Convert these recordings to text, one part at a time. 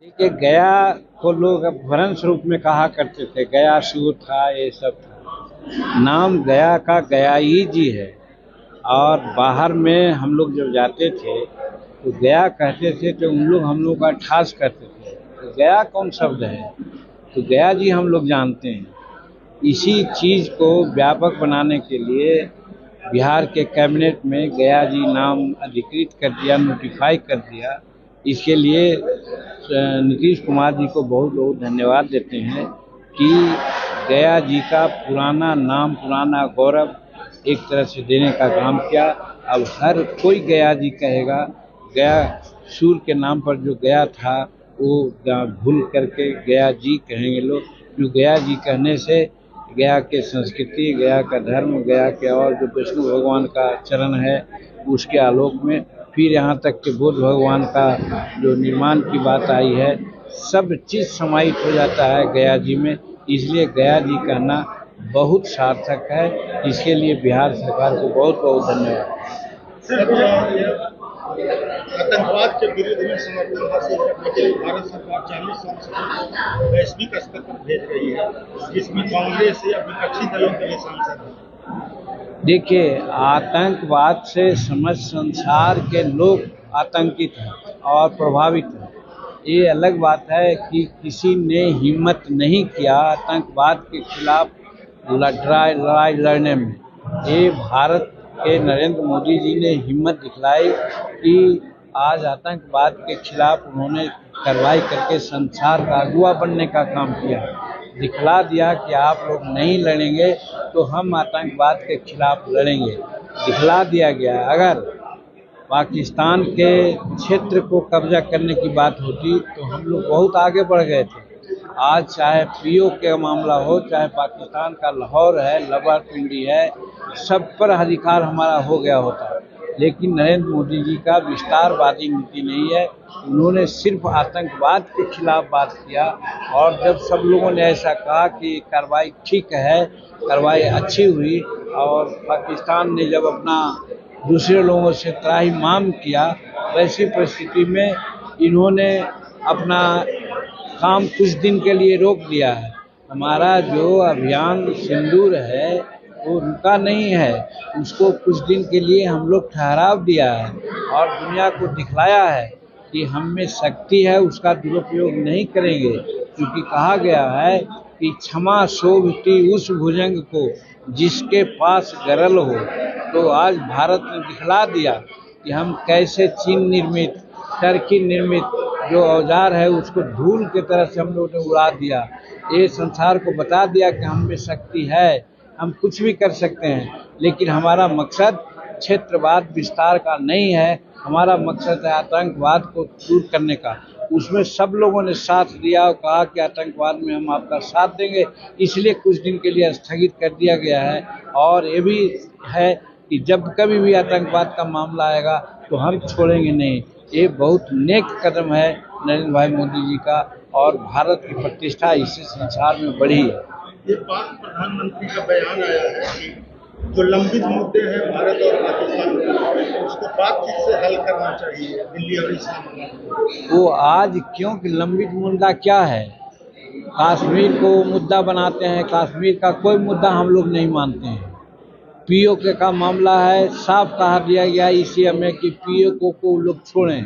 देखिए, गया को लोग अपभ्रंश रूप में कहा करते थे, गया शिव था, ये सब था। नाम गया का गया ही जी है। और बाहर में हम लोग जब जाते थे तो गया कहते थे तो उन लोग हम लोग का ठास करते थे, तो गया कौन शब्द है? तो गया जी हम लोग जानते हैं। इसी चीज को व्यापक बनाने के लिए बिहार के कैबिनेट में गया जी नाम अधिकृत कर दिया, नोटिफाई कर दिया। इसके लिए नीतीश कुमार जी को बहुत बहुत धन्यवाद देते हैं कि गया जी का पुराना नाम, पुराना गौरव एक तरह से देने का काम किया। अब हर कोई गया जी कहेगा। गया सूर्य के नाम पर जो गया था वो भूल करके गया जी कहेंगे लोग, जो गया जी कहने से गया के संस्कृति, गया का धर्म, गया के और जो विष्णु भगवान का चरण है उसके आलोक में फिर यहाँ तक कि बुद्ध भगवान का जो निर्माण की बात आई है, सब चीज़ समाहित हो जाता है गया जी में। इसलिए गया जी कहना बहुत सार्थक है। इसके लिए बिहार सरकार को बहुत बहुत धन्यवाद। आतंकवाद के विरुद्ध में समर्थन हासिल करने के लिए भारत सरकार 40 सांसदों को वैश्विक स्तर पर भेज रही है, जिसमें कांग्रेस या विपक्षी दलों के लिए सांसद हैं। देखिए, आतंकवाद से समस्त संसार के लोग आतंकित हैं और प्रभावित हैं। ये अलग बात है कि किसी ने हिम्मत नहीं किया आतंकवाद के खिलाफ लड़ाई लड़ने में। ये भारत के नरेंद्र मोदी जी ने हिम्मत दिखलाई कि आज आतंकवाद के खिलाफ उन्होंने कार्रवाई करके संसार का अगुवा बनने का काम किया, दिखला दिया कि आप लोग नहीं लड़ेंगे तो हम आतंकवाद के खिलाफ लड़ेंगे, दिखला दिया गया। अगर पाकिस्तान के क्षेत्र को कब्जा करने की बात होती तो हम लोग बहुत आगे बढ़ गए थे। आज चाहे पीओ का मामला हो, चाहे पाकिस्तान का लाहौर है, रावलपिंडी है, सब पर अधिकार हमारा हो गया होता। लेकिन नरेंद्र मोदी जी का विस्तारवादी नीति नहीं है। उन्होंने सिर्फ आतंकवाद के खिलाफ बात किया। और जब सब लोगों ने ऐसा कहा कि कार्रवाई ठीक है, कार्रवाई अच्छी हुई, और पाकिस्तान ने जब अपना दूसरे लोगों से त्राहिमाम किया, वैसी परिस्थिति में इन्होंने अपना काम कुछ दिन के लिए रोक दिया है। हमारा जो अभियान सिंदूर है वो रुका नहीं है, उसको कुछ दिन के लिए हम लोग ठहराव दिया है और दुनिया को दिखलाया है कि हम में शक्ति है, उसका दुरुपयोग नहीं करेंगे। क्योंकि कहा गया है कि क्षमा शोभती उस भुजंग को जिसके पास गरल हो। तो आज भारत ने दिखला दिया कि हम कैसे चीन निर्मित, टर्की निर्मित जो औजार है उसको धूल की तरह से हम लोगों ने उड़ा दिया। ये संसार को बता दिया कि हम में शक्ति है, हम कुछ भी कर सकते हैं। लेकिन हमारा मकसद क्षेत्रवाद विस्तार का नहीं है, हमारा मकसद है आतंकवाद को दूर करने का। उसमें सब लोगों ने साथ दिया और कहा कि आतंकवाद में हम आपका साथ देंगे, इसलिए कुछ दिन के लिए स्थगित कर दिया गया है। और ये भी है कि जब कभी भी आतंकवाद का मामला आएगा तो हम छोड़ेंगे नहीं। ये बहुत नेक कदम है नरेंद्र भाई मोदी जी का, और भारत की प्रतिष्ठा इससे संसार में बढ़ी है। ये पाक प्रधानमंत्री का बयान आया है कि जो लंबित मुद्दे हैं भारत और पाकिस्तान के, उसको बातचीत से हल करना चाहिए, दिल्ली और इस्लामाबाद। वो आज क्योंकि लंबित मुद्दा क्या है? कश्मीर को मुद्दा बनाते हैं। कश्मीर का कोई मुद्दा हम लोग नहीं मानते हैं। पीओके का मामला है, साफ कहा दिया गया इसी में कि पीओके को लोग छोड़ें,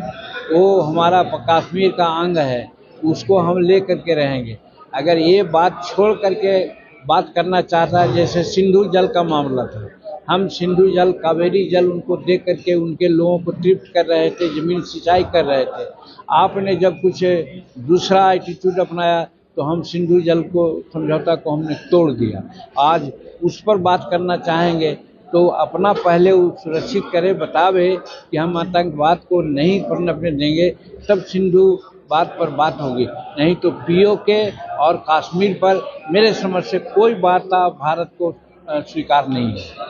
वो हमारा कश्मीर का अंग है, उसको हम ले करके रहेंगे। अगर ये बात छोड़ करके बात करना चाहता है, जैसे सिंधु जल का मामला था, हम सिंधु जल, कावेरी जल उनको दे करके उनके लोगों को तृप्त कर रहे थे, जमीन सिंचाई कर रहे थे। आपने जब कुछ दूसरा एटीट्यूड अपनाया तो हम सिंधु जल को, समझौता को हमने तोड़ दिया। आज उस पर बात करना चाहेंगे तो अपना पहले सुरक्षित करे, बतावे कि हम आतंकवाद को नहीं पनपने देंगे, तब सिंधु बात पर बात होगी। नहीं तो पीओके और कश्मीर पर मेरे समझ से कोई वार्ता भारत को स्वीकार नहीं है।